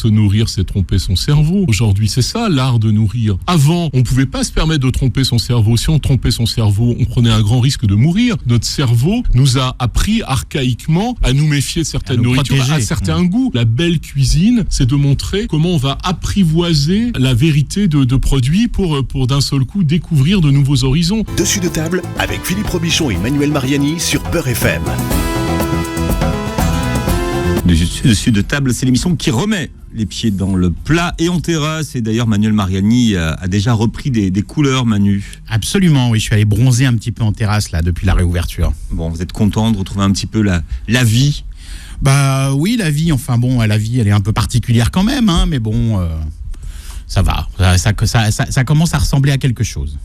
Se nourrir, c'est tromper son cerveau. Aujourd'hui, c'est ça, l'art de nourrir. Avant, on pouvait pas se permettre de tromper son cerveau. Si on trompait son cerveau, on prenait un grand risque de mourir. Notre cerveau nous a appris archaïquement à nous méfier de certaines nourritures, à certains goûts. La belle cuisine, c'est de montrer comment on va apprivoiser la vérité de produits pour d'un seul coup découvrir de nouveaux horizons. Dessus de table avec Philippe Robichon et Manuel Mariani sur Beurre FM. Dessus de table, c'est l'émission qui remet les pieds dans le plat et en terrasse. Et d'ailleurs, Manuel Mariani a déjà repris des couleurs, Manu. Absolument, oui. Je suis allé bronzer un petit peu en terrasse là depuis la réouverture. Bon, vous êtes content de retrouver un petit peu la vie? Bah oui, la vie. Enfin bon, la vie, elle est un peu particulière quand même, hein, mais bon, ça va. Ça commence à ressembler à quelque chose.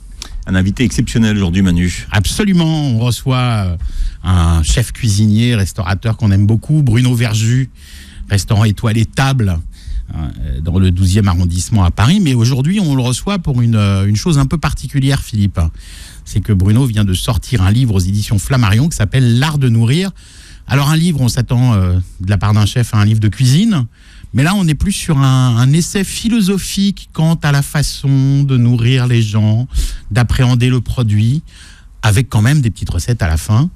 Un invité exceptionnel aujourd'hui, Manu. Absolument, on reçoit un chef cuisinier, restaurateur qu'on aime beaucoup, Bruno Verjus, restaurant étoilé Table, dans le 12e arrondissement à Paris. Mais aujourd'hui, on le reçoit pour une chose un peu particulière, Philippe. C'est que Bruno vient de sortir un livre aux éditions Flammarion qui s'appelle L'art de nourrir. Alors un livre, on s'attend de la part d'un chef à un livre de cuisine. Mais là, on est plus sur un essai philosophique quant à la façon de nourrir les gens, d'appréhender le produit, avec quand même des petites recettes à la fin.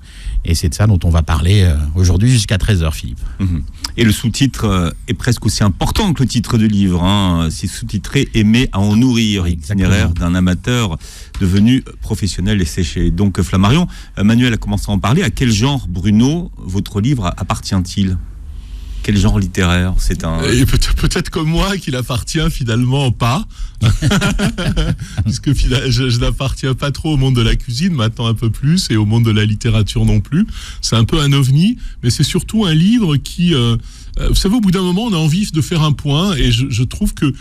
Et c'est de ça dont on va parler aujourd'hui jusqu'à 13h, Philippe. Et le sous-titre est presque aussi important que le titre du livre. Hein. C'est sous-titré « Aimer à en nourrir », itinéraire d'un amateur devenu professionnel et séché. Donc Flammarion, Manuel a commencé à en parler. À quel genre, Bruno, votre livre appartient-il ? Quel genre littéraire? C'est un... Et peut-être comme moi qu'il appartient finalement pas. Puisque je n'appartiens pas trop au monde de la cuisine, maintenant un peu plus, et au monde de la littérature non plus. C'est un peu un ovni, mais c'est surtout un livre qui... vous savez, au bout d'un moment, on a envie de faire un point, et je trouve que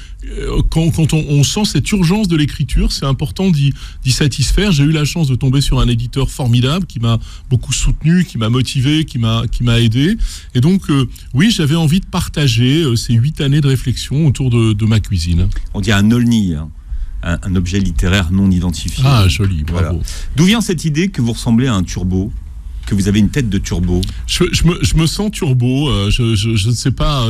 quand on sent cette urgence de l'écriture, c'est important d'y satisfaire. J'ai eu la chance de tomber sur un éditeur formidable qui m'a beaucoup soutenu, qui m'a motivé, qui m'a aidé. Et donc, oui, j'avais envie de partager ces 8 années de réflexion autour de ma cuisine. On dit un olni, hein. Un objet littéraire non identifié. Ah, joli, bravo. Voilà. D'où vient cette idée que vous ressemblez à un turbo ? Que vous avez une tête de turbo? Je me sens turbo, je ne sais pas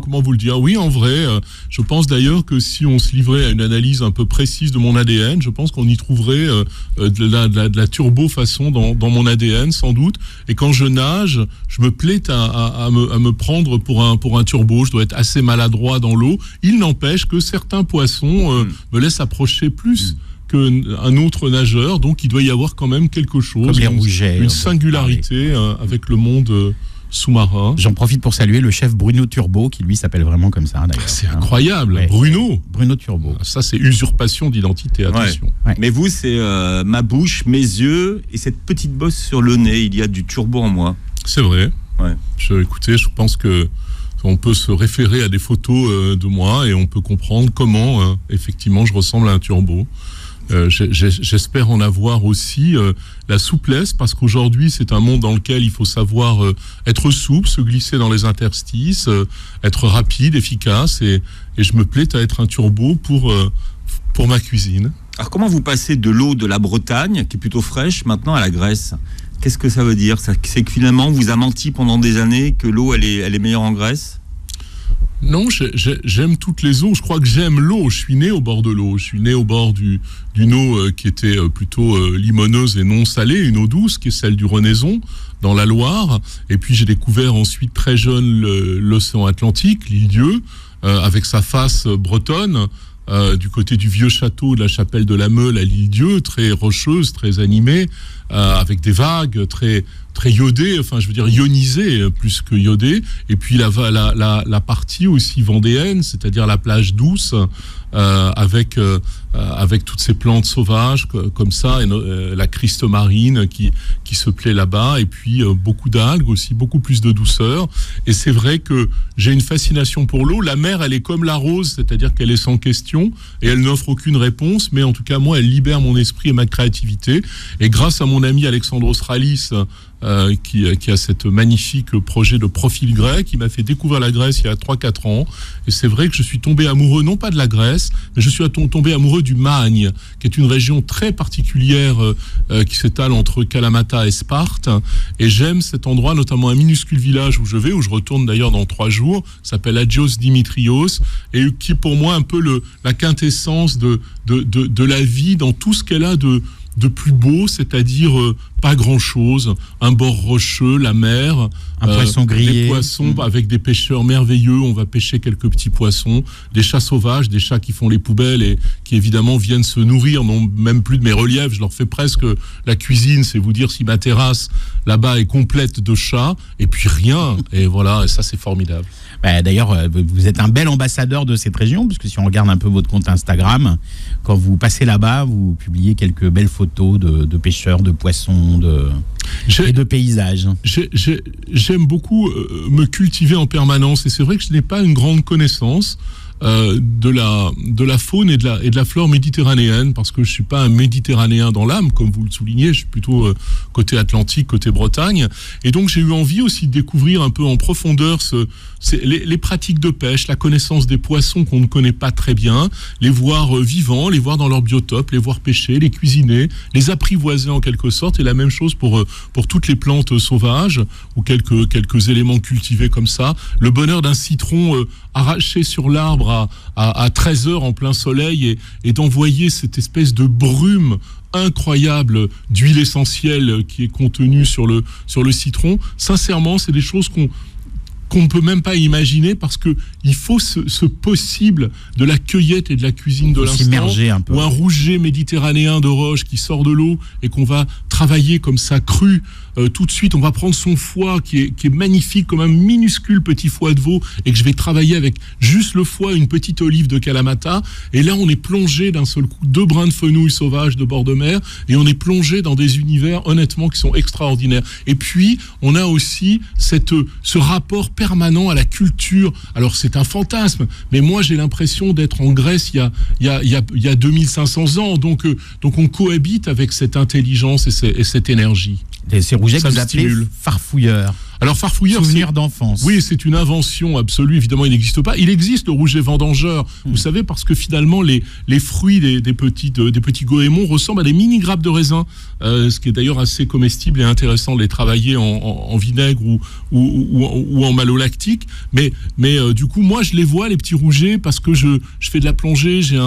comment vous le dire. Oui, en vrai, je pense d'ailleurs que si on se livrait à une analyse un peu précise de mon ADN, je pense qu'on y trouverait de la turbo façon dans mon ADN, sans doute. Et quand je nage, je me plais à me prendre pour un turbo. Je dois être assez maladroit dans l'eau. Il n'empêche que certains poissons me laissent approcher plus qu'un autre nageur, donc il doit y avoir quand même quelque chose, comme les rougets, une singularité avec le monde sous-marin. J'en profite pour saluer le chef Bruno Turbo, qui lui s'appelle vraiment comme ça d'ailleurs. C'est incroyable, ouais. Bruno Turbo. Ça, c'est usurpation d'identité, attention. Ouais. Mais vous, c'est ma bouche, mes yeux et cette petite bosse sur le nez. Il y a du turbo en moi. C'est vrai. Ouais. Écoutez, je pense que on peut se référer à des photos de moi et on peut comprendre comment, effectivement, je ressemble à un turbo. J'espère en avoir aussi la souplesse, parce qu'aujourd'hui c'est un monde dans lequel il faut savoir être souple, se glisser dans les interstices, être rapide, efficace, et je me plais à être un turbo pour ma cuisine. Alors comment vous passez de l'eau de la Bretagne, qui est plutôt fraîche, maintenant à la Grèce? Qu'est-ce que ça veut dire? C'est que finalement on vous a menti pendant des années que l'eau elle est meilleure en Grèce? Non, j'aime toutes les eaux. Je crois que j'aime l'eau. Je suis né au bord de l'eau. Je suis né au bord d'une eau qui était plutôt limoneuse et non salée, une eau douce, qui est celle du Renaison, dans la Loire. Et puis j'ai découvert ensuite très jeune l'océan Atlantique, l'île-Dieu, avec sa face bretonne, du côté du vieux château de la chapelle de la Meule à l'île-Dieu, très rocheuse, très animée, avec des vagues très iodées, enfin je veux dire ionisées plus que iodées, et puis la partie aussi vendéenne, c'est-à-dire la plage douce, avec toutes ces plantes sauvages comme ça, et la Christe marine qui se plaît là-bas, et puis beaucoup d'algues aussi, beaucoup plus de douceur. Et c'est vrai que j'ai une fascination pour l'eau. La mer, elle est comme la rose, c'est-à-dire qu'elle est sans question et elle n'offre aucune réponse, mais en tout cas moi, elle libère mon esprit et ma créativité. Et grâce à mon ami Alexandros Rallis, qui a cette magnifique projet de profil grec, qui m'a fait découvrir la Grèce il y a 3-4 ans. Et c'est vrai que je suis tombé amoureux, non pas de la Grèce, mais je suis tombé amoureux du Magne, qui est une région très particulière qui s'étale entre Kalamata et Sparte. Et j'aime cet endroit, notamment un minuscule village où je je retourne d'ailleurs dans 3 jours, s'appelle Agios Dimitrios, et qui est pour moi un peu la quintessence de la vie dans tout ce qu'elle a de plus beau, c'est-à-dire pas grand-chose, un bord rocheux, la mer, un poisson grillé, des poissons avec des pêcheurs merveilleux, on va pêcher quelques petits poissons, des chats sauvages, des chats qui font les poubelles et qui évidemment viennent se nourrir, non même plus de mes reliefs, je leur fais presque la cuisine, c'est vous dire si ma terrasse là-bas est complète de chats, et puis rien, et voilà, et ça c'est formidable. D'ailleurs, vous êtes un bel ambassadeur de cette région, puisque si on regarde un peu votre compte Instagram, quand vous passez là-bas, vous publiez quelques belles photos de pêcheurs, de poissons, et de paysages. J'aime beaucoup me cultiver en permanence, et c'est vrai que je n'ai pas une grande connaissance de la faune et de la flore méditerranéenne, parce que je suis pas un méditerranéen dans l'âme, comme vous le soulignez, je suis plutôt côté Atlantique, côté Bretagne, et donc j'ai eu envie aussi de découvrir un peu en profondeur les pratiques de pêche, la connaissance des poissons qu'on ne connaît pas très bien, les voir vivants, les voir dans leur biotope, les voir pêcher, les cuisiner, les apprivoiser en quelque sorte, et la même chose pour toutes les plantes sauvages, ou quelques éléments cultivés comme ça, le bonheur d'un citron arraché sur l'arbre à 13h en plein soleil, et d'envoyer cette espèce de brume incroyable d'huile essentielle qui est contenue sur le citron. Sincèrement, c'est des choses qu'on ne peut même pas imaginer, parce que il faut ce possible de la cueillette et de la cuisine de l'instant, ou un rouget méditerranéen de roche qui sort de l'eau et qu'on va travailler comme ça cru. Tout de suite, on va prendre son foie qui est magnifique, comme un minuscule petit foie de veau, et que je vais travailler avec juste le foie, une petite olive de Kalamata, et là on est plongé d'un seul coup, 2 brins de fenouil sauvage de bord de mer, et on est plongé dans des univers honnêtement qui sont extraordinaires. Et puis on a aussi ce rapport permanent à la culture. Alors c'est un fantasme, mais moi j'ai l'impression d'être en Grèce il y a 2500 ans, donc on cohabite avec cette intelligence et cette énergie. Ces rougets que vous appelez farfouilleurs. Alors farfouilleur, souvenir d'enfance. Oui, c'est une invention absolue. Évidemment, il n'existe pas. Il existe le rouget vendangeur. Vous savez, parce que finalement, les fruits des petits goémons ressemblent à des mini grappes de raisin, ce qui est d'ailleurs assez comestible et intéressant de les travailler en vinaigre ou en malolactique. Mais du coup, moi, je les vois, les petits rougets, parce que je fais de la plongée. J'ai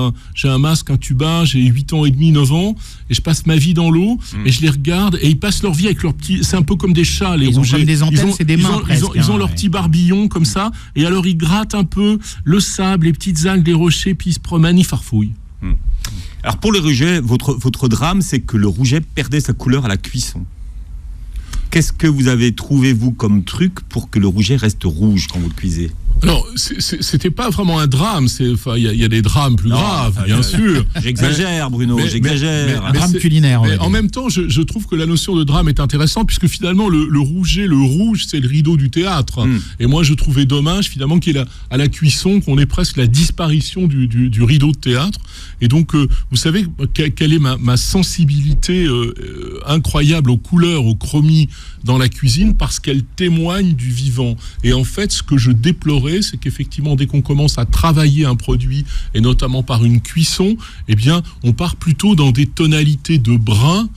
un masque, un tuba. J'ai 8 ans et demi, 9 ans, et je passe ma vie dans l'eau et je les regarde, et ils passent leur vie avec leurs petits. C'est un peu comme des chats, les rougets. Comme des antennes, c'est des mains presque. Ils ont leurs petits barbillons comme ça, et alors ils grattent un peu le sable, les petites algues, les rochers, puis ils se promènent, ils farfouillent. Alors pour les rougets, votre drame, c'est que le rouget perdait sa couleur à la cuisson. Qu'est-ce que vous avez trouvé, vous, comme truc pour que le rouget reste rouge quand vous le cuisez ? Alors, c'était pas vraiment un drame. Il y a des drames plus graves, bien sûr. J'exagère, Bruno, j'exagère. Un drame culinaire. Mais en même temps, je trouve que la notion de drame est intéressante, puisque finalement, le rouget, le rouge, c'est le rideau du théâtre. Et moi, je trouvais dommage, finalement, qu'il y ait à la cuisson, qu'on ait presque la disparition du rideau de théâtre. Et donc, vous savez quelle est ma sensibilité incroyable aux couleurs, aux chromis dans la cuisine, parce qu'elle témoigne du vivant. Et en fait, ce que je déplorais, c'est qu'effectivement, dès qu'on commence à travailler un produit, et notamment par une cuisson, eh bien, on part plutôt dans des tonalités de brun,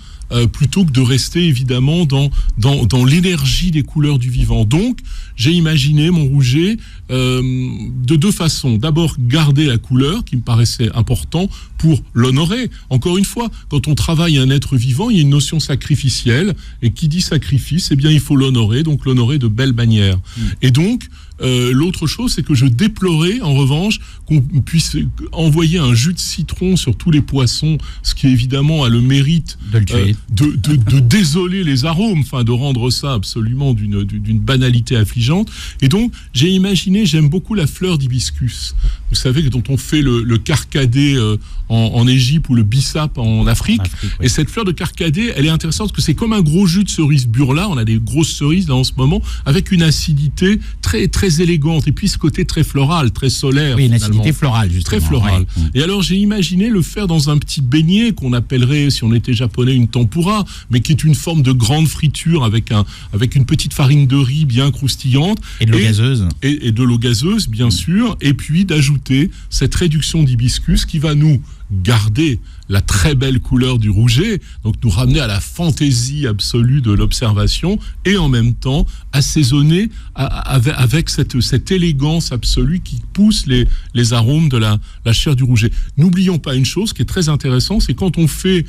plutôt que de rester évidemment dans l'énergie des couleurs du vivant. Donc, j'ai imaginé mon rouget de 2 façons. D'abord, garder la couleur, qui me paraissait important pour l'honorer. Encore une fois, quand on travaille un être vivant, il y a une notion sacrificielle, et qui dit sacrifice, eh bien, il faut l'honorer, donc l'honorer de belle manière. Et donc, l'autre chose, c'est que je déplorais, en revanche, qu'on puisse envoyer un jus de citron sur tous les poissons, ce qui évidemment a le mérite de désoler les arômes, enfin de rendre ça absolument d'une banalité affligeante. Et donc, j'ai imaginé, j'aime beaucoup la fleur d'hibiscus. Vous savez, dont on fait le carcadé en Égypte, ou le bissap en Afrique. Oui. Et cette fleur de carcadé, elle est intéressante parce que c'est comme un gros jus de cerise burla. On a des grosses cerises là en ce moment, avec une acidité très très très élégante, et puis ce côté très floral, très solaire. Oui, une finalement. acidité florale, justement. Très floral. Ouais. Et alors j'ai imaginé le faire dans un petit beignet qu'on appellerait, si on était japonais, une tempura, mais qui est une forme de grande friture avec une petite farine de riz bien croustillante. Et de l'eau gazeuse. Et de l'eau gazeuse, bien sûr. Et puis d'ajouter cette réduction d'hibiscus qui va nous garder la très belle couleur du rouget, donc nous ramener à la fantaisie absolue de l'observation, et en même temps assaisonner avec cette élégance absolue qui pousse les arômes de la chair du rouget. N'oublions pas une chose qui est très intéressante, c'est quand on fait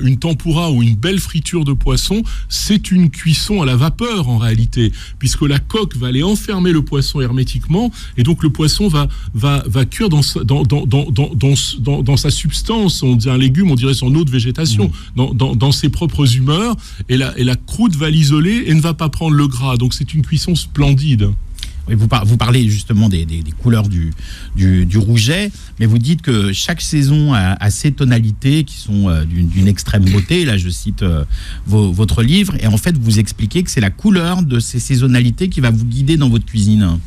une tempura ou une belle friture de poisson, c'est une cuisson à la vapeur en réalité, puisque la coque va aller enfermer le poisson hermétiquement, et donc le poisson va cuire dans sa substance. On dit un légume, on dirait son eau de végétation, dans ses propres humeurs, et la croûte va l'isoler et ne va pas prendre le gras. Donc c'est une cuisson splendide. Oui, vous parlez justement des couleurs du rouget, mais vous dites que chaque saison a ses tonalités qui sont d'une extrême beauté. Là, je cite votre livre, et en fait, vous expliquez que c'est la couleur de ces saisonnalités qui va vous guider dans votre cuisine.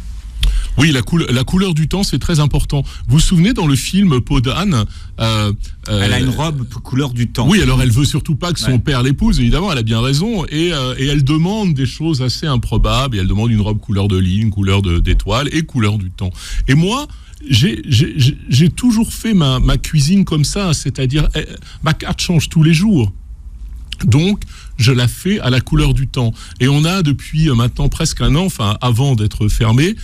Oui, la couleur du temps, c'est très important. Vous vous souvenez, dans le film Peau d'âne, elle a une robe couleur du temps. Oui, alors elle veut surtout pas que son père l'épouse, évidemment, elle a bien raison, et elle demande des choses assez improbables, et elle demande une robe couleur de ligne, couleur d'étoile et couleur du temps. Et moi, j'ai toujours fait ma cuisine comme ça, c'est-à-dire ma carte change tous les jours. Donc, je la fais à la couleur du temps. Et on a depuis maintenant presque un an, enfin avant d'être fermé,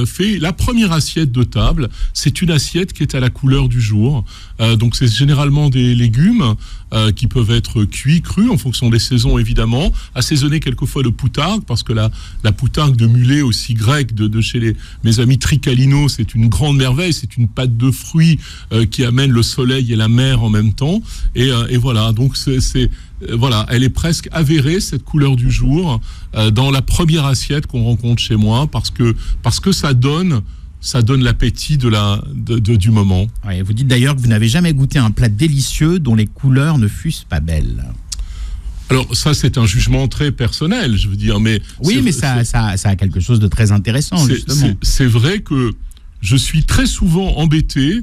fait la première assiette de table. C'est une assiette qui est à la couleur du jour. Donc c'est généralement des légumes qui peuvent être cuits, crus, en fonction des saisons évidemment, assaisonnés quelquefois de poutargue, parce que la poutargue de mulet, aussi grecque, de chez mes amis Tricalino, c'est une grande merveille. C'est une pâte de fruits qui amène le soleil et la mer en même temps. Et voilà, donc voilà, elle est presque avérée, cette couleur du jour, dans la première assiette qu'on rencontre chez moi, parce que ça donne l'appétit du moment. Ouais, vous dites d'ailleurs que vous n'avez jamais goûté un plat délicieux dont les couleurs ne fussent pas belles. Alors ça, c'est un jugement très personnel, je veux dire, mais... Oui, mais ça a quelque chose de très intéressant, justement. C'est vrai que je suis très souvent embêté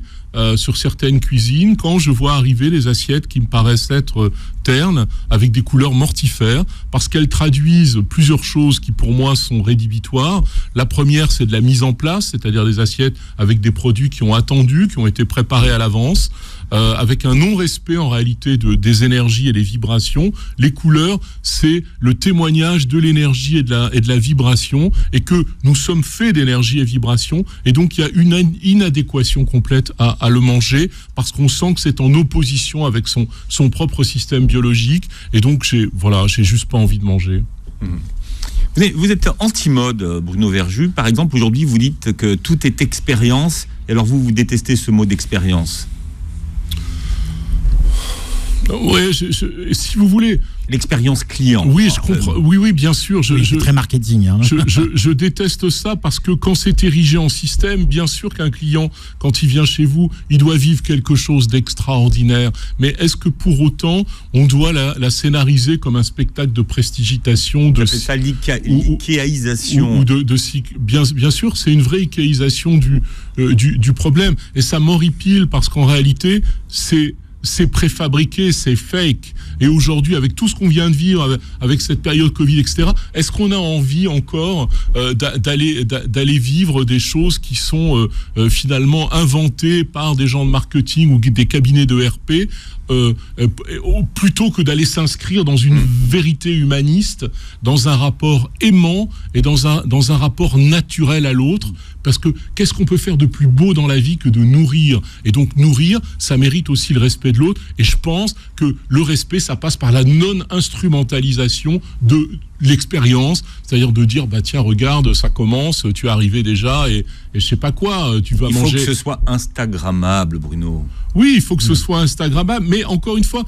sur certaines cuisines quand je vois arriver des assiettes qui me paraissent être ternes, avec des couleurs mortifères, parce qu'elles traduisent plusieurs choses qui pour moi sont rédhibitoires. La première, c'est de la mise en place, c'est-à-dire des assiettes avec des produits qui ont attendu, qui ont été préparés à l'avance, avec un non-respect en réalité des énergies et des vibrations. Les couleurs, c'est le témoignage de l'énergie et de la vibration, et que nous sommes faits d'énergie et vibration, et donc il y a une inadéquation complète à le manger, parce qu'on sent que c'est en opposition avec son propre système biologique, et donc j'ai juste pas envie de manger. Vous êtes anti-mode, Bruno Verjus. Par exemple, aujourd'hui, vous dites que tout est expérience, et alors vous détestez ce mot d'expérience. Oui, si vous voulez. L'expérience client. Oui, je comprends. Oui, bien sûr. C'est très marketing. Hein. Je déteste ça, parce que quand c'est érigé en système, bien sûr qu'un client, quand il vient chez vous, il doit vivre quelque chose d'extraordinaire. Mais est-ce que pour autant, on doit la scénariser comme un spectacle de prestigitation, c'est ça, l'ickéaisation. Bien sûr, c'est une vraie ickéisation du problème. Et ça m'horripile, parce qu'en réalité, c'est préfabriqué, c'est fake. Et aujourd'hui, avec tout ce qu'on vient de vivre, avec cette période Covid, etc., est-ce qu'on a envie encore d'aller vivre des choses qui sont finalement inventées par des gens de marketing ou des cabinets de RP, plutôt que d'aller s'inscrire dans une vérité humaniste, dans un rapport aimant et dans un rapport naturel à l'autre? Parce que qu'est-ce qu'on peut faire de plus beau dans la vie que de nourrir? Et donc nourrir, ça mérite aussi le respect de l'autre. Et je pense que le respect, ça passe par la non-instrumentalisation de l'expérience, c'est-à-dire de dire, bah tiens, regarde, ça commence, tu es arrivé déjà, et je sais pas quoi, tu vas manger... Il faut que ce soit instagrammable, Bruno. Oui, il faut que ce soit instagrammable, mais encore une fois,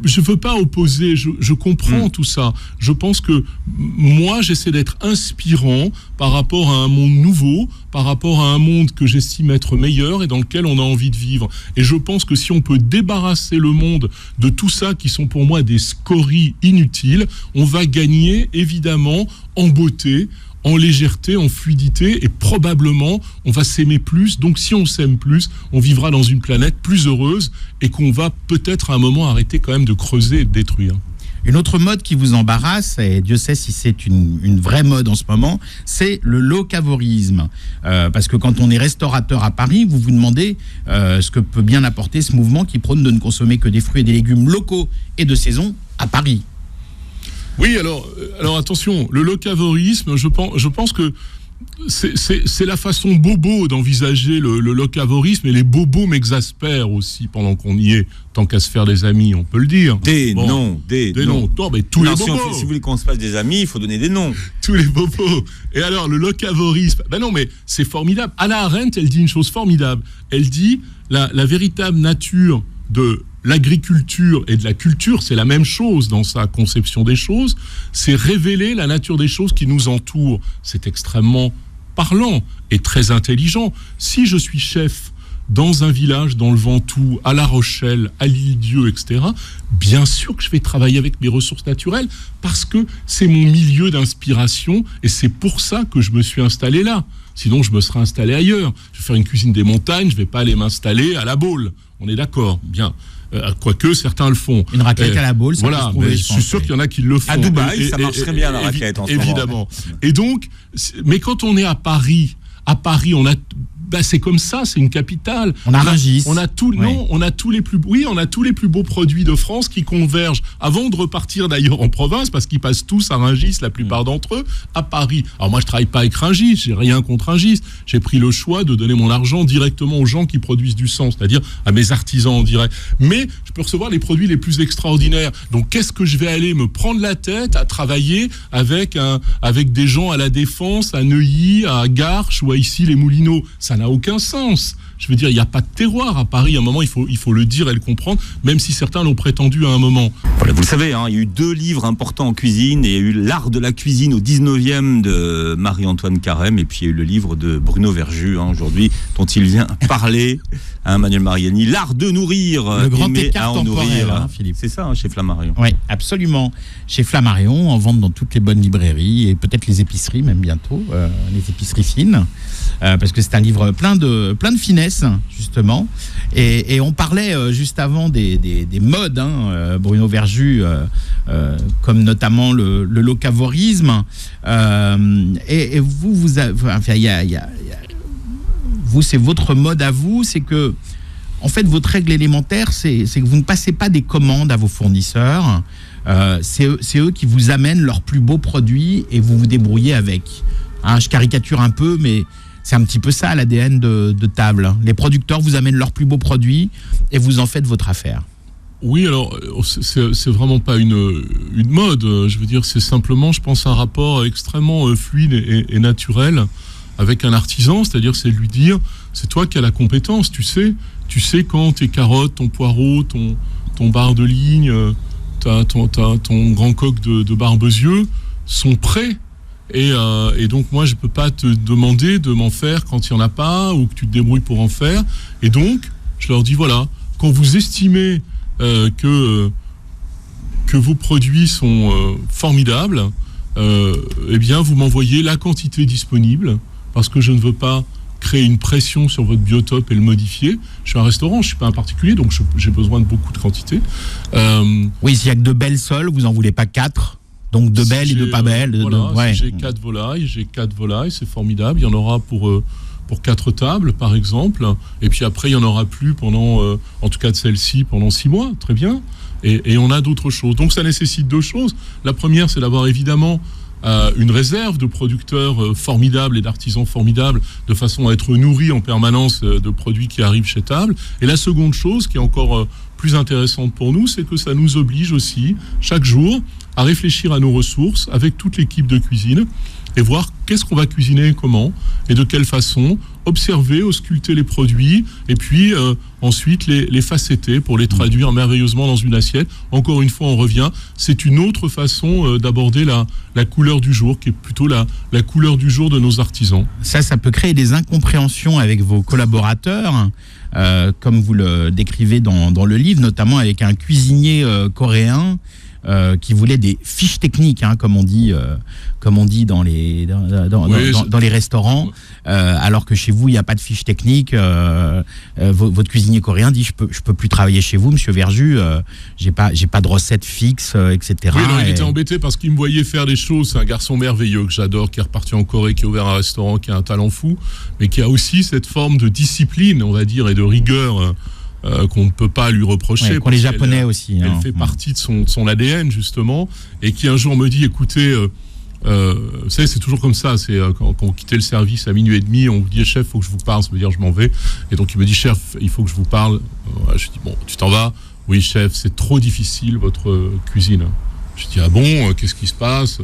je veux pas opposer, je comprends tout ça. Je pense que moi, j'essaie d'être inspirant par rapport à un monde nouveau, par rapport à un monde que j'estime être meilleur et dans lequel on a envie de vivre. Et je pense que si on peut débarrasser le monde de tout ça qui sont pour moi des scories inutiles, on va gagner évidemment en beauté, en légèreté, en fluidité, et probablement on va s'aimer plus. Donc si on s'aime plus, on vivra dans une planète plus heureuse et qu'on va peut-être à un moment arrêter quand même de creuser et de détruire. Une autre mode qui vous embarrasse, et Dieu sait si c'est une vraie mode en ce moment, c'est le locavorisme. Parce que quand on est restaurateur à Paris, vous vous demandez ce que peut bien apporter ce mouvement qui prône de ne consommer que des fruits et des légumes locaux et de saison à Paris. Oui, alors attention, le locavorisme, je pense que c'est la façon bobo d'envisager le locavorisme, et les bobos m'exaspèrent aussi pendant qu'on y est, tant qu'à se faire des amis, on peut le dire. Des noms. Non, mais tous les bobos. Si vous voulez qu'on se fasse des amis, il faut donner des noms. Tous les bobos. Et alors, le locavorisme, non, mais c'est formidable. Hannah Arendt, elle dit une chose formidable. Elle dit la véritable nature de l'agriculture et de la culture, c'est la même chose dans sa conception des choses, c'est révéler la nature des choses qui nous entourent. C'est extrêmement parlant et très intelligent. Si je suis chef dans un village, dans le Ventoux, à La Rochelle, à l'Île-Dieu, etc., bien sûr que je vais travailler avec mes ressources naturelles parce que c'est mon milieu d'inspiration et c'est pour ça que je me suis installé là. Sinon, je me serais installé ailleurs. Je vais faire une cuisine des montagnes, je ne vais pas aller m'installer à La Baule. On est d'accord, bien. Quoique certains le font. Une raclette à la Baule, ça peut se trouver, je suis sûr qu'il y en a qui le font. À Dubaï, ça marcherait bien la raclette en ce moment. Évidemment. Et donc, mais quand on est à Paris, on a... c'est comme ça, c'est une capitale. On a Rungis. On a tous les plus beaux produits de France qui convergent avant de repartir d'ailleurs en province, parce qu'ils passent tous à Rungis, la plupart d'entre eux, à Paris. Alors moi, je travaille pas avec Rungis, j'ai rien contre Rungis. J'ai pris le choix de donner mon argent directement aux gens qui produisent du sang, c'est-à-dire à mes artisans en direct. Mais je peux recevoir les produits les plus extraordinaires. Donc qu'est-ce que je vais aller me prendre la tête à travailler avec des gens à La Défense, à Neuilly, à Garches ou à ici les Moulineaux? Ça n'a aucun sens. Je veux dire, il n'y a pas de terroir à Paris. À un moment, il faut le dire et le comprendre, même si certains l'ont prétendu à un moment. Voilà, vous le savez, il y a eu 2 livres importants en cuisine, et il y a eu L'art de la cuisine au 19e de Marie-Antoine Carême, et puis il y a eu le livre de Bruno Verjus, aujourd'hui, dont il vient parler, Manuel Mariani. L'art de nourrir, le grand aimer écart à en temporel, nourrir. Philippe. C'est ça, chez Flammarion. Oui, absolument. Chez Flammarion, en vente dans toutes les bonnes librairies, et peut-être les épiceries, même bientôt, les épiceries fines. Parce que c'est un livre plein de finesse, justement. Et on parlait juste avant des modes, Bruno Verjus, comme notamment le locavorisme. Et vous, vous, c'est votre mode à vous, c'est que, en fait, votre règle élémentaire, c'est que vous ne passez pas des commandes à vos fournisseurs. C'est eux qui vous amènent leurs plus beaux produits et vous vous débrouillez avec. Je caricature un peu, mais c'est un petit peu ça l'ADN de Table. Les producteurs vous amènent leurs plus beaux produits et vous en faites votre affaire. Oui, alors c'est vraiment pas une mode. Je veux dire, c'est simplement, je pense, un rapport extrêmement fluide et naturel avec un artisan. C'est-à-dire, c'est lui dire, c'est toi qui as la compétence. Tu sais quand tes carottes, ton poireau, ton bar de ligne, ton grand coq de Barbezieux sont prêts. Et donc moi je peux pas te demander de m'en faire quand il y en a pas, ou que tu te débrouilles pour en faire. Et donc je leur dis voilà, quand vous estimez que vos produits sont formidables, eh bien vous m'envoyez la quantité disponible, parce que je ne veux pas créer une pression sur votre biotope et le modifier. Je suis un restaurant, je suis pas un particulier, donc j'ai besoin de beaucoup de quantité. Oui, s'il y a que de belles sols, vous en voulez pas 4. Donc de belles et de pas belles. Voilà, si j'ai 4 volailles, c'est formidable. Il y en aura pour 4 tables, par exemple. Et puis après, il n'y en aura plus pendant, en tout cas de celle-ci, pendant 6 mois. Très bien. Et on a d'autres choses. Donc ça nécessite 2 choses. La première, c'est d'avoir évidemment une réserve de producteurs formidables et d'artisans formidables, de façon à être nourris en permanence de produits qui arrivent chez Table. Et la seconde chose, qui est encore plus intéressante pour nous, c'est que ça nous oblige aussi, chaque jour, à réfléchir à nos ressources avec toute l'équipe de cuisine et voir qu'est-ce qu'on va cuisiner, comment et de quelle façon, observer, ausculter les produits et puis ensuite les facetter pour les traduire merveilleusement dans une assiette. Encore une fois, on revient, c'est une autre façon d'aborder la couleur du jour, qui est plutôt la couleur du jour de nos artisans. Ça peut créer des incompréhensions avec vos collaborateurs, comme vous le décrivez dans le livre, notamment avec un cuisinier coréen qui voulait des fiches techniques, hein, comme on dit dans les restaurants, alors que chez vous il n'y a pas de fiches techniques. Votre cuisinier coréen dit je peux plus travailler chez vous, Monsieur Verjus, j'ai pas de recette fixe, etc. Oui, non, il était embêté parce qu'il me voyait faire des choses. C'est un garçon merveilleux que j'adore, qui est reparti en Corée, qui a ouvert un restaurant, qui a un talent fou, mais qui a aussi cette forme de discipline, on va dire, et de rigueur qu'on ne peut pas lui reprocher. Qu'ont les Japonais aussi. Elle fait partie de son ADN, justement, et qui un jour me dit, écoutez, vous savez, c'est toujours comme ça, c'est quand on quittait le service à 12h30, on vous dit, chef, il faut que je vous parle, ça veut dire je m'en vais. Et donc il me dit, chef, il faut que je vous parle. Je dis, bon, tu t'en vas? Oui, chef, c'est trop difficile, votre cuisine. Je dis, ah bon, qu'est-ce qui se passe?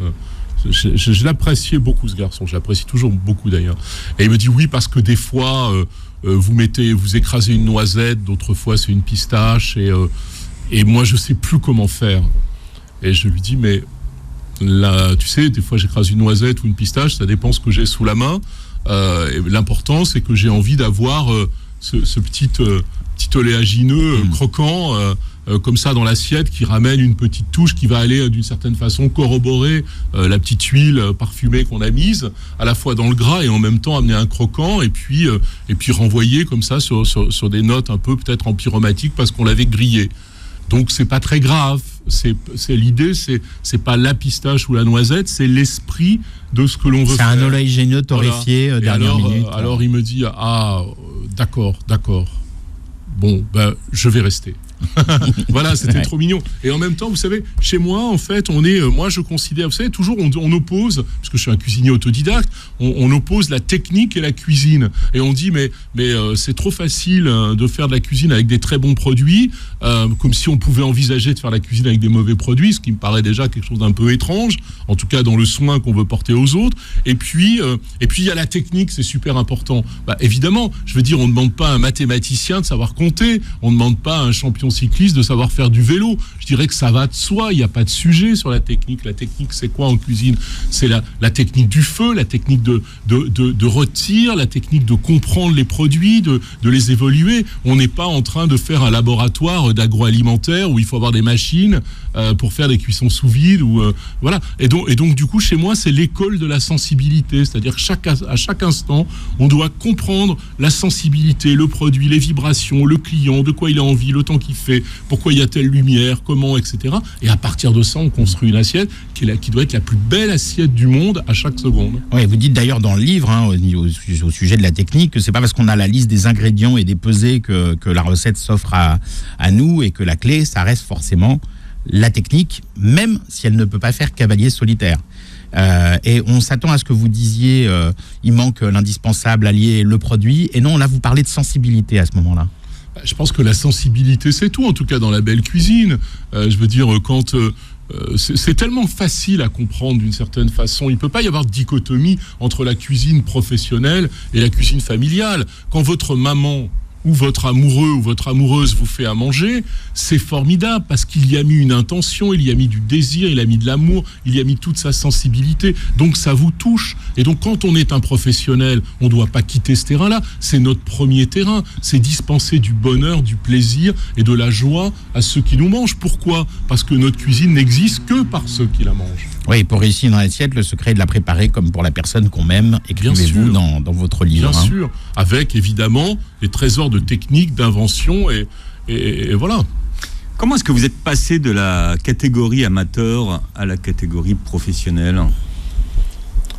Je l'appréciais beaucoup, ce garçon, je l'apprécie toujours beaucoup d'ailleurs. Et il me dit, oui, parce que des fois, vous écrasez une noisette, d'autres fois c'est une pistache, et moi je sais plus comment faire. Et je lui dis, mais là, tu sais, des fois j'écrase une noisette ou une pistache, ça dépend ce que j'ai sous la main. Et l'important, c'est que j'ai envie d'avoir ce petit oléagineux croquant comme ça dans l'assiette, qui ramène une petite touche qui va aller d'une certaine façon corroborer la petite huile parfumée qu'on a mise à la fois dans le gras et en même temps amener un croquant, et puis renvoyer comme ça sur des notes un peu peut-être empyromatiques parce qu'on l'avait grillé. Donc c'est pas très grave. C'est l'idée, c'est pas la pistache ou la noisette, c'est l'esprit de ce que l'on veut faire. C'est un oléagineux torréfié, voilà. dernière minute. Alors il me dit, d'accord. Bon, je vais rester. Voilà, c'était trop mignon. Et en même temps, vous savez, chez moi, en fait, moi je considère, vous savez, toujours on oppose, parce que je suis un cuisinier autodidacte, on oppose la technique et la cuisine. Et on dit, mais c'est trop facile de faire de la cuisine avec des très bons produits, comme si on pouvait envisager de faire la cuisine avec des mauvais produits, ce qui me paraît déjà quelque chose d'un peu étrange, en tout cas dans le soin qu'on veut porter aux autres. Et puis il y a la technique, c'est super important. Évidemment, je veux dire, on ne demande pas à un mathématicien de savoir compter, on ne demande pas à un champion cycliste de savoir faire du vélo. Je dirais que ça va de soi, il n'y a pas de sujet sur la technique. La technique, c'est quoi en cuisine? C'est la technique du feu, la technique de rôtir, la technique de comprendre les produits, de les évoluer. On n'est pas en train de faire un laboratoire d'agroalimentaire où il faut avoir des machines pour faire des cuissons sous vide, voilà. Et donc du coup, chez moi, c'est l'école de la sensibilité, c'est-à-dire à chaque instant, on doit comprendre la sensibilité, le produit, les vibrations, le client, de quoi il a envie, le temps qu'il fait, pourquoi il y a telle lumière, comment, etc. Et à partir de ça, on construit une assiette qui doit être la plus belle assiette du monde à chaque seconde. Oui, vous dites d'ailleurs dans le livre, au sujet de la technique, que c'est pas parce qu'on a la liste des ingrédients et des pesées que la recette s'offre à nous, et que la clé, ça reste forcément la technique, même si elle ne peut pas faire cavalier solitaire. Et on s'attend à ce que vous disiez, il manque l'indispensable, allier le produit, et non, là vous parlez de sensibilité à ce moment-là. Je pense que la sensibilité, c'est tout, en tout cas dans la belle cuisine. Je veux dire, quand c'est tellement facile à comprendre d'une certaine façon, il ne peut pas y avoir de dichotomie entre la cuisine professionnelle et la cuisine familiale. Quand votre maman ou votre amoureux ou votre amoureuse vous fait à manger, c'est formidable parce qu'il y a mis une intention, il y a mis du désir, il a mis de l'amour, il y a mis toute sa sensibilité. Donc ça vous touche. Et donc quand on est un professionnel, on ne doit pas quitter ce terrain-là. C'est notre premier terrain. C'est dispenser du bonheur, du plaisir et de la joie à ceux qui nous mangent. Pourquoi? Parce que notre cuisine n'existe que par ceux qui la mangent. Oui, pour réussir dans l'assiette, le secret est de la préparer comme pour la personne qu'on aime. Écrivez-vous dans votre livre. Bien sûr, avec évidemment les trésors de technique, d'invention et voilà. Comment est-ce que vous êtes passé de la catégorie amateur à la catégorie professionnelle?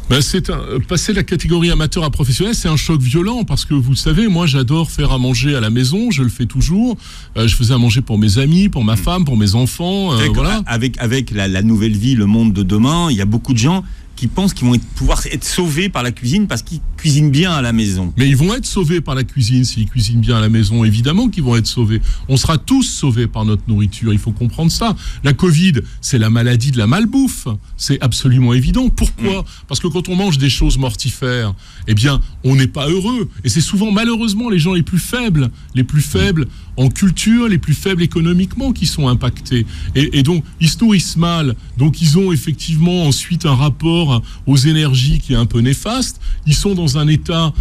Passer de la catégorie amateur à professionnel, c'est un choc violent parce que vous le savez, moi j'adore faire à manger à la maison, je le fais toujours. Je faisais à manger pour mes amis, pour ma femme, pour mes enfants. Voilà. Avec la nouvelle vie, le monde de demain, il y a beaucoup de gens qui pensent qu'ils vont pouvoir être sauvés par la cuisine parce qu'ils cuisinent bien à la maison. Mais ils vont être sauvés par la cuisine s'ils cuisinent bien à la maison, évidemment qu'ils vont être sauvés. On sera tous sauvés par notre nourriture, il faut comprendre ça. La Covid, c'est la maladie de la malbouffe, c'est absolument évident. Pourquoi ? Parce que quand on mange des choses mortifères, eh bien, on n'est pas heureux. Et c'est souvent, malheureusement, les gens les plus faibles en culture, les plus faibles économiquement qui sont impactés. Et donc, ils se nourrissent mal. Donc, ils ont effectivement ensuite un rapport rapport aux énergies qui est un peu néfaste. Ils sont dans un état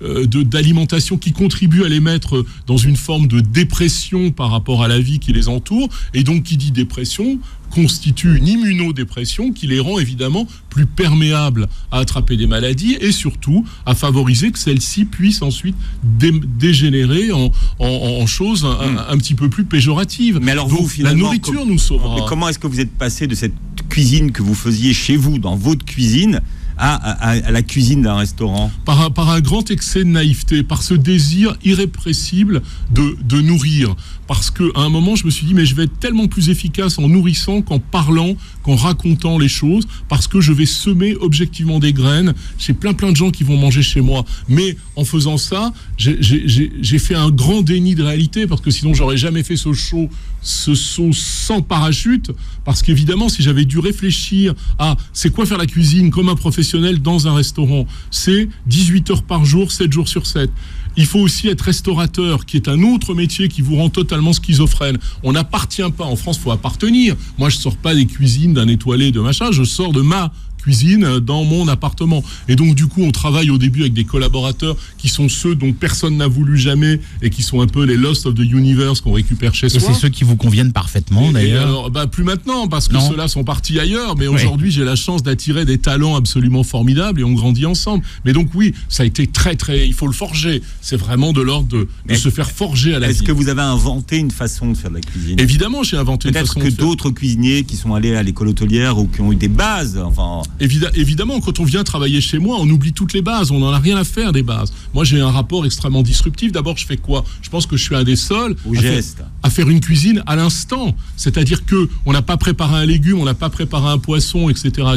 d'alimentation qui contribue à les mettre dans une forme de dépression par rapport à la vie qui les entoure. Et donc, qui dit dépression constitue une immunodépression qui les rend évidemment plus perméables à attraper des maladies et surtout à favoriser que celles-ci puissent ensuite dégénérer en choses un petit peu plus péjoratives. Mais alors donc, vous, finalement, la nourriture nous sauvera. Mais comment est-ce que vous êtes passé de cette cuisine que vous faisiez chez vous, dans votre cuisine, à la cuisine d'un restaurant? Par un grand excès de naïveté, par ce désir irrépressible de nourrir. Parce qu'à un moment, je me suis dit, mais je vais être tellement plus efficace en nourrissant qu'en parlant, qu'en racontant les choses, parce que je vais semer objectivement des graines. J'ai plein de gens qui vont manger chez moi. Mais en faisant ça, j'ai fait un grand déni de réalité, parce que sinon, j'aurais jamais fait ce saut sans parachute. Parce qu'évidemment, si j'avais dû réfléchir à c'est quoi faire la cuisine comme un professionnel dans un restaurant, c'est 18 heures par jour, 7 jours sur 7. Il faut aussi être restaurateur, qui est un autre métier qui vous rend totalement schizophrène. On n'appartient pas. En France, il faut appartenir. Moi, je ne sors pas des cuisines d'un étoilé, de machin. Je sors de ma cuisine dans mon appartement. Et donc, du coup, on travaille au début avec des collaborateurs qui sont ceux dont personne n'a voulu jamais et qui sont un peu les Lost of the Universe qu'on récupère chez soi. Et c'est ceux qui vous conviennent parfaitement, d'ailleurs. Alors, plus maintenant, parce que ceux-là sont partis ailleurs. Mais aujourd'hui, j'ai la chance d'attirer des talents absolument formidables et on grandit ensemble. Mais donc, oui, ça a été très, il faut le forger. C'est vraiment de l'ordre de se faire forger à la vie. Est-ce que vous avez inventé une façon de faire de la cuisine? Évidemment, j'ai inventé une façon de faire. Peut-être que d'autres cuisiniers qui sont allés à l'école hôtelière ou qui ont eu des bases, enfin... Évidemment, quand on vient travailler chez moi, on oublie toutes les bases. On n'en a rien à faire des bases. Moi, j'ai un rapport extrêmement disruptif. D'abord, je fais quoi? Je pense que je suis un des seuls à faire une cuisine à l'instant. C'est-à-dire que on n'a pas préparé un légume, on n'a pas préparé un poisson, etc.,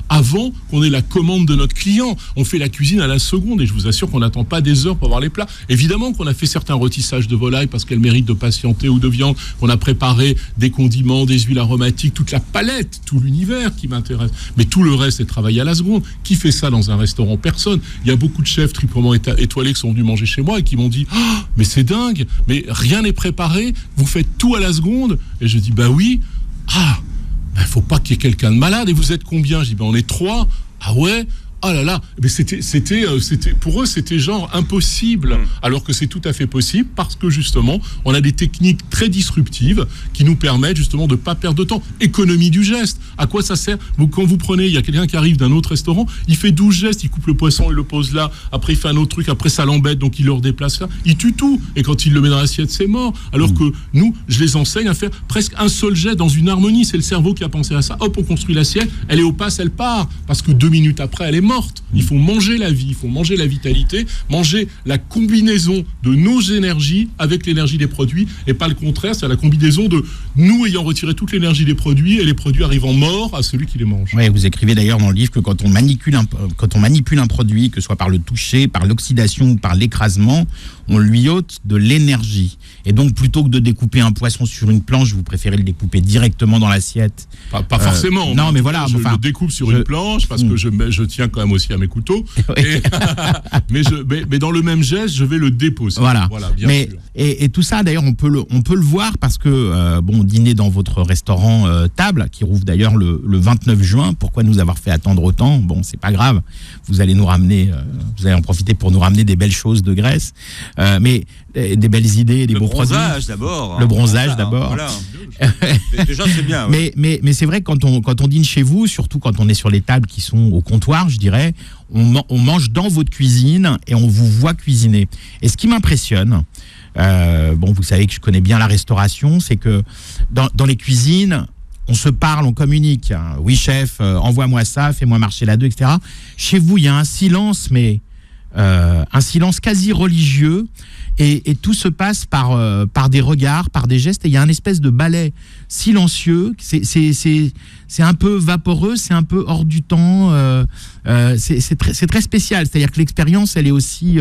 avant qu'on ait la commande de notre client. On fait la cuisine à la seconde et je vous assure qu'on n'attend pas des heures pour avoir les plats. Évidemment qu'on a fait certains rôtissages de volaille parce qu'elle mérite de patienter ou de viande. On a préparé des condiments, des huiles aromatiques, toute la palette, tout l'univers qui m'intéresse. Mais tout le reste est travailler à la seconde. Qui fait ça dans un restaurant? Personne. Il y a beaucoup de chefs triplement étoilés qui sont venus manger chez moi et qui m'ont dit mais c'est dingue, mais rien n'est préparé, vous faites tout à la seconde. Et je dis bah oui. Faut pas qu'il y ait quelqu'un de malade. Et vous êtes combien? Je dis on est 3. Ah ouais. Oh là là, mais c'était pour eux c'était genre impossible, alors que c'est tout à fait possible parce que justement on a des techniques très disruptives qui nous permettent justement de pas perdre de temps. Économie du geste. À quoi ça sert? Quand vous prenez, il y a quelqu'un qui arrive d'un autre restaurant, il fait 12 gestes, il coupe le poisson, il le pose là, après il fait un autre truc, après ça l'embête donc il le redéplace là, il tue tout et quand il le met dans l'assiette c'est mort. Alors que nous, je les enseigne à faire presque un seul geste dans une harmonie. C'est le cerveau qui a pensé à ça. Hop, on construit l'assiette, elle est au passe, elle part parce que 2 minutes après elle est morte. Il faut manger la vie, il faut manger la vitalité, manger la combinaison de nos énergies avec l'énergie des produits et pas le contraire, c'est la combinaison de nous ayant retiré toute l'énergie des produits et les produits arrivant morts à celui qui les mange. Oui, vous écrivez d'ailleurs dans le livre que quand on manipule un produit, que ce soit par le toucher, par l'oxydation ou par l'écrasement, on lui ôte de l'énergie. Et donc, plutôt que de découper un poisson sur une planche, vous préférez le découper directement dans l'assiette. Pas forcément. Non, mais voilà. Je le découpe sur une planche parce que je tiens quand même aussi à mes couteaux. Mais dans le même geste, je vais le déposer. Voilà bien sûr. Et tout ça, d'ailleurs, on peut le voir parce que, dîner dans votre restaurant Table, qui rouvre d'ailleurs le 29 juin. Pourquoi nous avoir fait attendre autant? Bon, c'est pas grave. Vous allez nous ramener, vous allez en profiter pour nous ramener des belles choses de Grèce. Mais des belles idées, des beaux produits. Le bronzage d'abord. Voilà. Déjà, c'est bien. Ouais. Mais c'est vrai que quand on dîne chez vous, surtout quand on est sur les tables qui sont au comptoir, je dirais, on mange dans votre cuisine et on vous voit cuisiner. Et ce qui m'impressionne, vous savez que je connais bien la restauration, c'est que dans les cuisines, on se parle, on communique. Oui, chef, envoie-moi ça, fais-moi marcher là-dedans, etc. Chez vous, il y a un silence, mais un silence quasi religieux. Et tout se passe par des regards, par des gestes. Et il y a un espèce de ballet silencieux. C'est un peu vaporeux, c'est un peu hors du temps. C'est très spécial. C'est-à-dire que l'expérience, elle est aussi,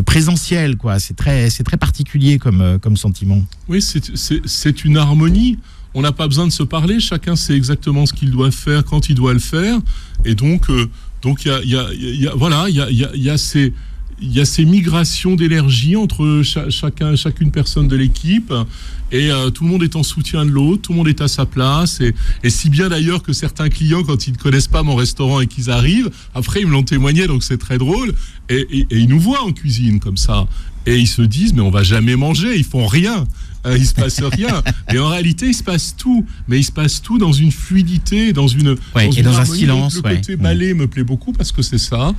présentielle, quoi. C'est très particulier comme sentiment. Oui, c'est une harmonie. On n'a pas besoin de se parler. Chacun sait exactement ce qu'il doit faire quand il doit le faire. Et donc il y a ces il y a ces migrations d'énergie entre chacune personne de l'équipe, et tout le monde est en soutien de l'autre, tout le monde est à sa place, et si bien d'ailleurs que certains clients, quand ils ne connaissent pas mon restaurant et qu'ils arrivent, après ils me l'ont témoigné, donc c'est très drôle, et ils nous voient en cuisine comme ça, et ils se disent mais on va jamais manger, ils font rien. Il se passe rien, et en réalité il se passe tout, mais il se passe tout dans une fluidité, dans une un silence. Le côté ballet me plaît beaucoup parce que c'est ça,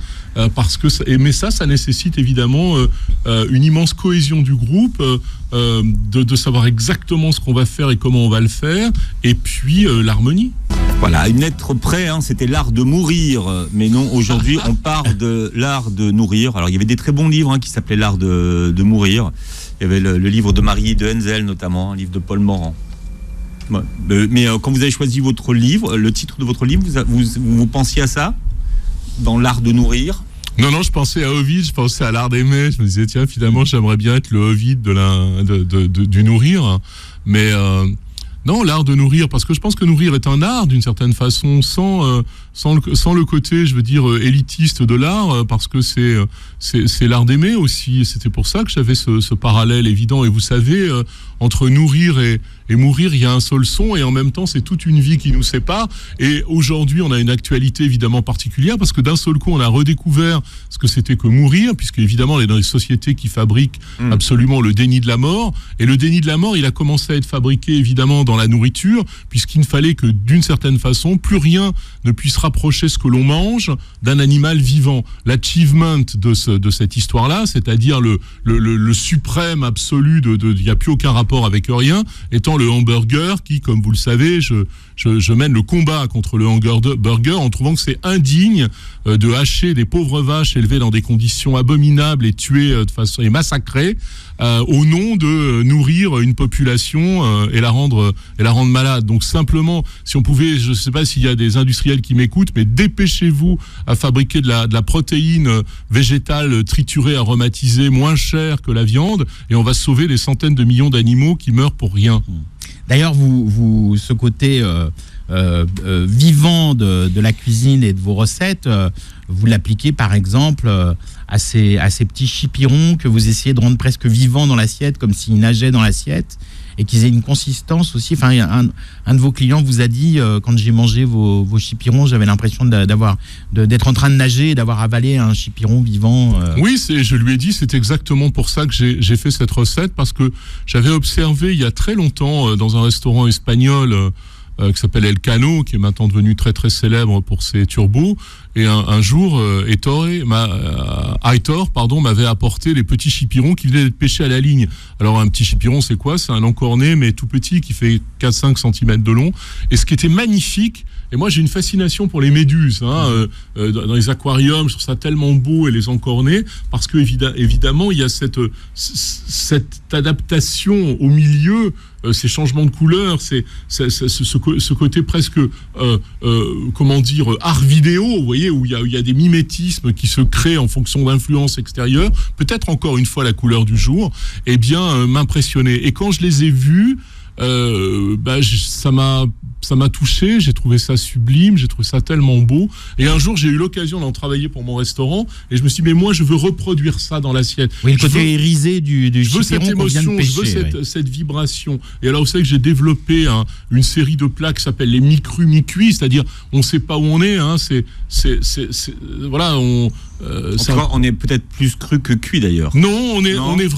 mais ça nécessite évidemment une immense cohésion du groupe, de savoir exactement ce qu'on va faire et comment on va le faire, et puis l'harmonie. Voilà, une lettre près, c'était l'art de mourir, mais non, aujourd'hui on parle de l'art de nourrir. Alors il y avait des très bons livres qui s'appelaient l'art de mourir. Il y avait le livre de Marie de Henzel notamment, un livre de Paul Morand. Ouais. Mais quand vous avez choisi votre livre, le titre de votre livre, vous pensiez à ça, dans l'art de nourrir? Non, je pensais à Ovid, je pensais à l'art d'aimer. Je me disais tiens, finalement j'aimerais bien être le Ovid du nourrir, mais non, l'art de nourrir, parce que je pense que nourrir est un art d'une certaine façon, sans le côté, je veux dire, élitiste de l'art, parce que c'est l'art d'aimer aussi. Et c'était pour ça que j'avais ce parallèle évident. Et vous savez, entre nourrir et mourir, il y a un seul son, et en même temps, c'est toute une vie qui nous sépare. Et aujourd'hui, on a une actualité évidemment particulière, parce que d'un seul coup, on a redécouvert ce que c'était que mourir, puisque évidemment, on est dans des sociétés qui fabriquent absolument le déni de la mort. Et le déni de la mort, il a commencé à être fabriqué évidemment dans la nourriture, puisqu'il ne fallait que d'une certaine façon, plus rien ne puisse rapprocher ce que l'on mange d'un animal vivant. L'achievement de cette histoire-là, c'est-à-dire le suprême absolu il n'y a plus aucun rapport avec rien, étant le hamburger qui, comme vous le savez, je mène le combat contre le hamburger en trouvant que c'est indigne de hacher des pauvres vaches élevées dans des conditions abominables et tuées de façon et massacrées au nom de nourrir une population et la rendre malade. Donc simplement, si on pouvait, je ne sais pas s'il y a des industriels qui m'écoutent, mais dépêchez-vous à fabriquer de la protéine végétale triturée, aromatisée, moins chère que la viande, et on va sauver des centaines de millions d'animaux qui meurent pour rien. D'ailleurs, vous ce côté vivant de la cuisine et de vos recettes, vous l'appliquez par exemple à ces petits chipirons que vous essayez de rendre presque vivants dans l'assiette, comme s'ils nageaient dans l'assiette, et qu'ils aient une consistance aussi. Enfin, un de vos clients vous a dit, quand j'ai mangé vos chipirons, j'avais l'impression d'être en train de nager et d'avoir avalé un chipiron vivant. Oui, je lui ai dit, c'est exactement pour ça que j'ai fait cette recette, parce que j'avais observé il y a très longtemps dans un restaurant espagnol qui s'appelle El Cano, qui est maintenant devenu très très célèbre pour ses turbos. Et un jour, Aitor m'avait apporté les petits chipirons qui venaient d'être pêchés à la ligne. Alors un petit chipiron, c'est quoi? C'est un encorné, mais tout petit, qui fait 4-5 cm de long. Et ce qui était magnifique, et moi j'ai une fascination pour les méduses, dans les aquariums, je trouve ça tellement beau, et les encornés, parce que évidemment il y a cette adaptation au milieu, ces changements de couleur, ce côté presque, comment dire, art vidéo, vous voyez, où il y a des mimétismes qui se créent en fonction d'influences extérieures, peut-être encore une fois la couleur du jour, eh bien m'impressionnait. Et quand je les ai vus, ça m'a touché, j'ai trouvé ça sublime, j'ai trouvé ça tellement beau. Et un jour, j'ai eu l'occasion d'en travailler pour mon restaurant, et je me suis dit, mais moi, je veux reproduire ça dans l'assiette. Oui, le côté irisé du je veux cette émotion, pêcher, je veux cette vibration. Et alors, vous savez que j'ai développé une série de plats qui s'appelle les mi-crus, mi-cuits, c'est-à-dire, on ne sait pas où on est, voilà, on est peut-être plus cru que cuit d'ailleurs. Non, on est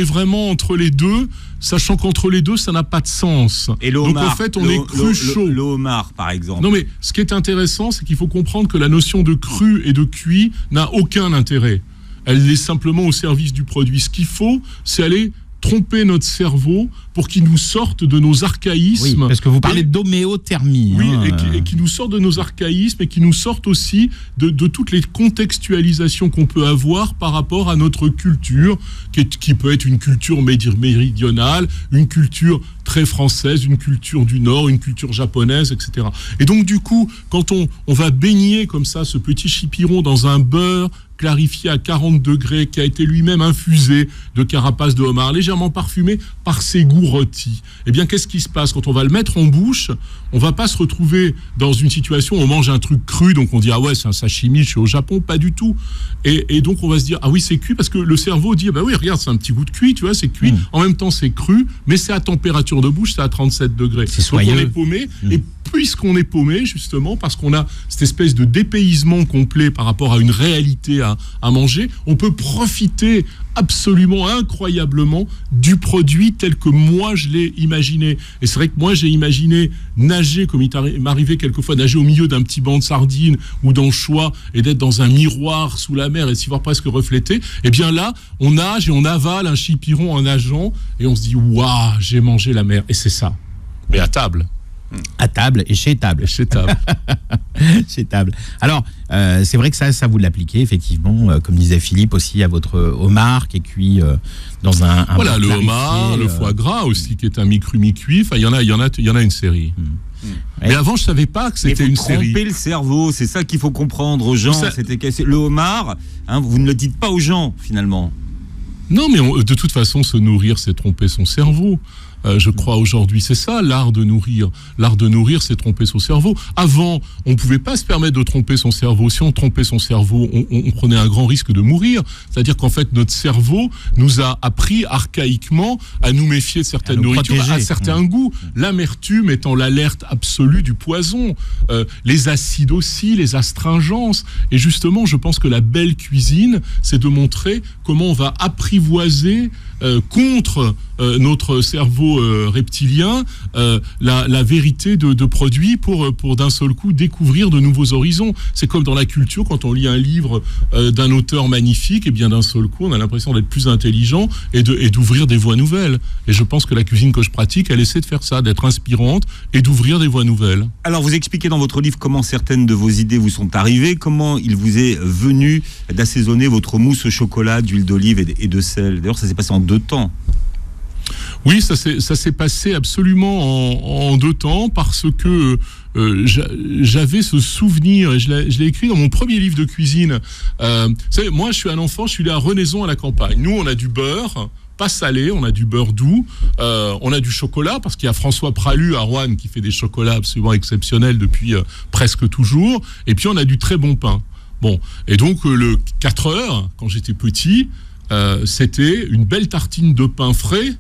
vraiment entre les deux, sachant qu'entre les deux, ça n'a pas de sens. Et le homard, donc en fait, on est cru chaud. Le homard, par exemple. Non, mais ce qui est intéressant, c'est qu'il faut comprendre que la notion de cru et de cuit n'a aucun intérêt. Elle est simplement au service du produit. Ce qu'il faut, c'est aller tromper notre cerveau pour qu'il nous sorte de nos archaïsmes. Oui, parce que vous parlez d'homéothermie. Oui, et qui nous sorte de nos archaïsmes, et qui nous sorte aussi de toutes les contextualisations qu'on peut avoir par rapport à notre culture, qui peut être une culture méridionale, une culture très française, une culture du Nord, une culture japonaise, etc. Et donc du coup, quand on va baigner comme ça ce petit chipiron dans un beurre clarifié à 40 degrés, qui a été lui-même infusé de carapace de homard, légèrement parfumé par ses goûts rôtis. Eh bien, qu'est-ce qui se passe quand on va le mettre en bouche? On va pas se retrouver dans une situation où on mange un truc cru, donc on dit ah ouais, c'est un sashimi, je suis au Japon, pas du tout. Et donc on va se dire ah oui, c'est cuit, parce que le cerveau dit bah oui, regarde, c'est un petit goût de cuit, tu vois, c'est cuit. En même temps, c'est cru, mais c'est à température de bouche, c'est à 37 degrés. C'est soyeux. Donc on est paumé. Et puisqu'on est paumé, justement, parce qu'on a cette espèce de dépaysement complet par rapport à une réalité à manger, on peut profiter absolument incroyablement du produit tel que moi je l'ai imaginé. Et c'est vrai que moi j'ai imaginé nager, comme il m'arrivait quelquefois, nager au milieu d'un petit banc de sardines ou d'anchois et d'être dans un miroir sous la mer et s'y voir presque refléter. Et bien là, on nage et on avale un chipiron en nageant et on se dit waouh, j'ai mangé la mer. Et c'est ça. Mais à table. À table et chez table. Chez table. Chez table. Alors, c'est vrai que ça vous l'appliquez, effectivement, comme disait Philippe, aussi à votre homard qui est cuit dans un voilà, le clarifié, homard, le foie gras aussi, qui est un mi-cru, mi-cuit. Enfin, il y en a une série. Mais avant, je savais pas que c'était une série. Tromper le cerveau, c'est ça qu'il faut comprendre aux gens. Le homard, hein, vous ne le dites pas aux gens, finalement. Non, mais de toute façon, se nourrir, c'est tromper son cerveau. Je crois aujourd'hui, c'est ça l'art de nourrir. L'art de nourrir, c'est tromper son cerveau. Avant, on ne pouvait pas se permettre de tromper son cerveau. Si on trompait son cerveau, on prenait un grand risque de mourir. C'est-à-dire qu'en fait, notre cerveau nous a appris archaïquement à nous méfier de certaines nourritures, à certains goûts. L'amertume étant l'alerte absolue du poison. Les acides aussi, les astringences. Et justement, je pense que la belle cuisine, c'est de montrer comment on va apprivoiser contre notre cerveau reptilien la vérité de produits pour d'un seul coup découvrir de nouveaux horizons. C'est comme dans la culture, quand on lit un livre d'un auteur magnifique, et bien d'un seul coup on a l'impression d'être plus intelligent et d'ouvrir des voies nouvelles. Et je pense que la cuisine que je pratique, elle essaie de faire ça, d'être inspirante et d'ouvrir des voies nouvelles. Alors vous expliquez dans votre livre comment certaines de vos idées vous sont arrivées, comment il vous est venu d'assaisonner votre mousse au chocolat d'huile d'olive et de sel. D'ailleurs ça s'est passé en 2 temps. Oui, ça s'est passé absolument en 2 temps parce que j'avais ce souvenir, et je l'ai écrit dans mon premier livre de cuisine. Vous savez, moi, je suis un enfant, je suis né à Renaison à la campagne. Nous, on a du beurre, pas salé, on a du beurre doux, on a du chocolat, parce qu'il y a François Pralu à Roanne qui fait des chocolats absolument exceptionnels depuis presque toujours, et puis on a du très bon pain. Bon, et donc le 4 heures, quand j'étais petit, c'était une belle tartine de pain frais,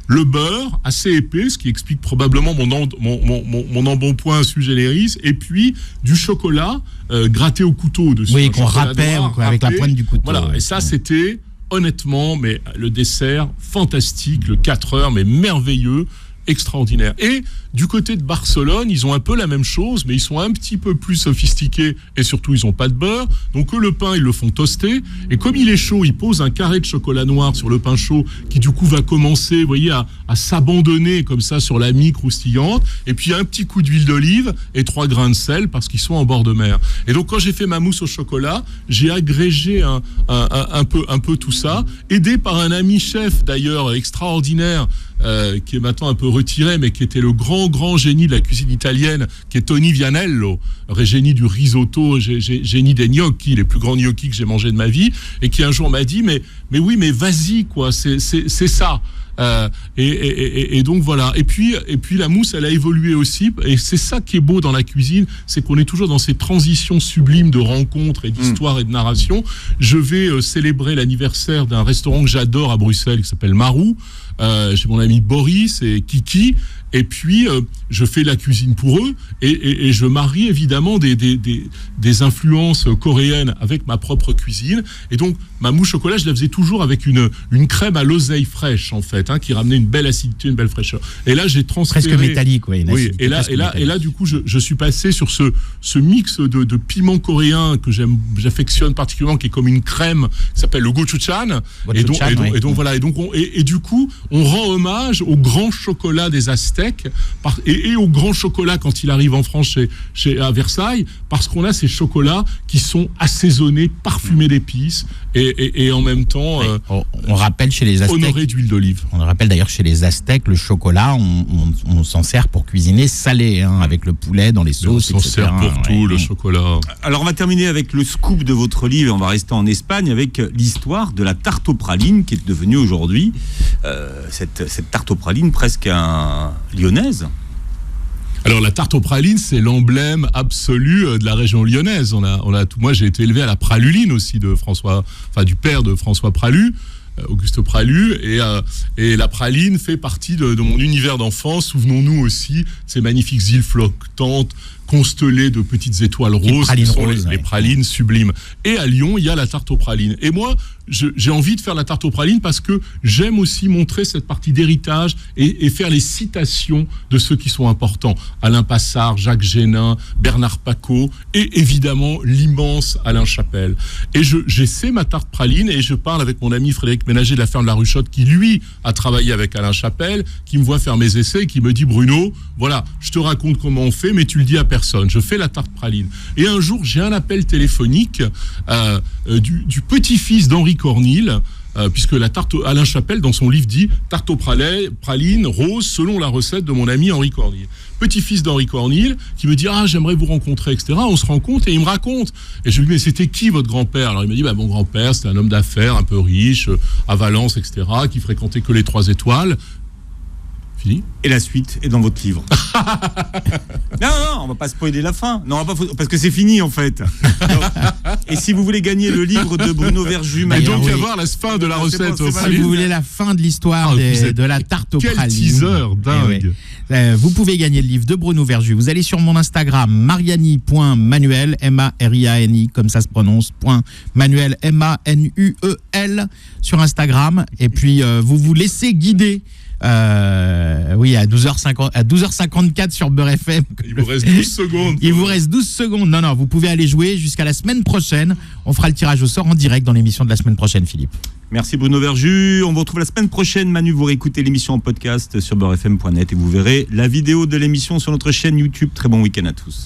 le beurre assez épais, ce qui explique probablement mon embonpoint sui generis, et puis du chocolat gratté au couteau dessus. Oui, qu'on râpait avec la pointe du couteau. Voilà, et ça c'était honnêtement, mais le dessert fantastique, le 4 heures, mais merveilleux, extraordinaire. Et du côté de Barcelone, ils ont un peu la même chose, mais ils sont un petit peu plus sophistiqués et surtout ils n'ont pas de beurre. Donc eux, le pain, ils le font toaster. Et comme il est chaud, ils posent un carré de chocolat noir sur le pain chaud qui du coup va commencer, vous voyez, à s'abandonner comme ça sur la mie croustillante. Et puis un petit coup d'huile d'olive et 3 grains de sel parce qu'ils sont en bord de mer. Et donc quand j'ai fait ma mousse au chocolat, j'ai agrégé un peu tout ça, aidé par un ami chef d'ailleurs extraordinaire, qui est maintenant un peu retiré, mais qui était le grand génie de la cuisine italienne, qui est Tony Vianello, génie du risotto, génie des gnocchi, les plus grands gnocchi que j'ai mangés de ma vie, et qui un jour m'a dit, mais oui, mais vas-y, quoi, c'est ça. Et donc voilà. Et puis la mousse, elle a évolué aussi, et c'est ça qui est beau dans la cuisine, c'est qu'on est toujours dans ces transitions sublimes de rencontres et d'histoire et de narration. Je vais célébrer l'anniversaire d'un restaurant que j'adore à Bruxelles qui s'appelle Marou. J'ai mon ami Boris et Kiki, et puis je fais la cuisine pour eux, et je marie évidemment des influences coréennes avec ma propre cuisine. Et donc ma mousse au chocolat, je la faisais toujours avec une crème à l'oseille fraîche en fait, qui ramenait une belle acidité, une belle fraîcheur. Et là j'ai transféré presque métallique, oui. Et là du coup je suis passé sur ce mix de piment coréen que j'affectionne particulièrement, qui est comme une crème, qui s'appelle le gochujang. Et donc voilà, et du coup on rend hommage au grand chocolat des Aztèques Aztèques, et au grand chocolat quand il arrive en France à Versailles, parce qu'on a ces chocolats qui sont assaisonnés, parfumés d'épices, et en même temps on rappelle chez les Aztèques, honorés d'huile d'olive. On rappelle d'ailleurs chez les Aztèques, le chocolat, on s'en sert pour cuisiner salé, avec le poulet dans les sauces, on s'en sert pour tout, le chocolat. Alors on va terminer avec le scoop de votre livre, et on va rester en Espagne avec l'histoire de la tarte aux pralines qui est devenue aujourd'hui cette tarte aux pralines presque lyonnaise. Alors la tarte aux pralines, c'est l'emblème absolu de la région lyonnaise. Moi, j'ai été élevé à la praluline aussi du père de François Pralu, Auguste Pralu, et la praline fait partie de mon univers d'enfance. Souvenons-nous aussi de ces magnifiques îles flottantes constellées de petites étoiles roses, qui sont les pralines sublimes. Et à Lyon, il y a la tarte aux pralines. Et moi, j'ai envie de faire la tarte aux pralines parce que j'aime aussi montrer cette partie d'héritage et faire les citations de ceux qui sont importants. Alain Passard, Jacques Génin, Bernard Pacot et évidemment l'immense Alain Chapelle. Et j'essaie ma tarte praline et je parle avec mon ami Frédéric Ménager de la ferme de la Ruchotte qui, lui, a travaillé avec Alain Chapelle, qui me voit faire mes essais et qui me dit « Bruno, voilà, je te raconte comment on fait, mais tu le dis à personne. Je fais la tarte praline. » Et un jour, j'ai un appel téléphonique du petit-fils d'Henri Cornille, puisque la tarte Alain Chapelle, dans son livre, dit « Tarte aux pralines rose selon la recette de mon ami Henri Cornille. » Petit-fils d'Henri Cornille, qui me dit « Ah, j'aimerais vous rencontrer, etc. » On se rencontre et il me raconte. Et je lui dis « Mais c'était qui votre grand-père ?» Alors il me dit « Mon grand-père, c'était un homme d'affaires un peu riche, à Valence, etc., qui fréquentait que les 3 étoiles. » Fini. Et la suite est dans votre livre. Non, on va pas spoiler la fin. Non, parce que c'est fini en fait. Donc, et si vous voulez gagner le livre de Bruno Verjus, et donc avoir la fin de la recette aussi. Si vous voulez la fin de l'histoire de la tarte aux pralines. Quel teaser dingue. Vous pouvez gagner le livre de Bruno Verjus. Vous allez sur mon Instagram, mariani.manuel, M-A-R-I-A-N-I, comme ça se prononce, .manuel, M-A-N-U-E-L, sur Instagram. Et puis, vous vous laissez guider. À 12h54 sur Beurre FM. Il vous reste 12 secondes. Il vous reste 12 secondes. Non, vous pouvez aller jouer jusqu'à la semaine prochaine. On fera le tirage au sort en direct dans l'émission de la semaine prochaine, Philippe. Merci Bruno Verjus. On vous retrouve la semaine prochaine. Manu, vous réécoutez l'émission en podcast sur beurrefm.net et vous verrez la vidéo de l'émission sur notre chaîne YouTube. Très bon week-end à tous.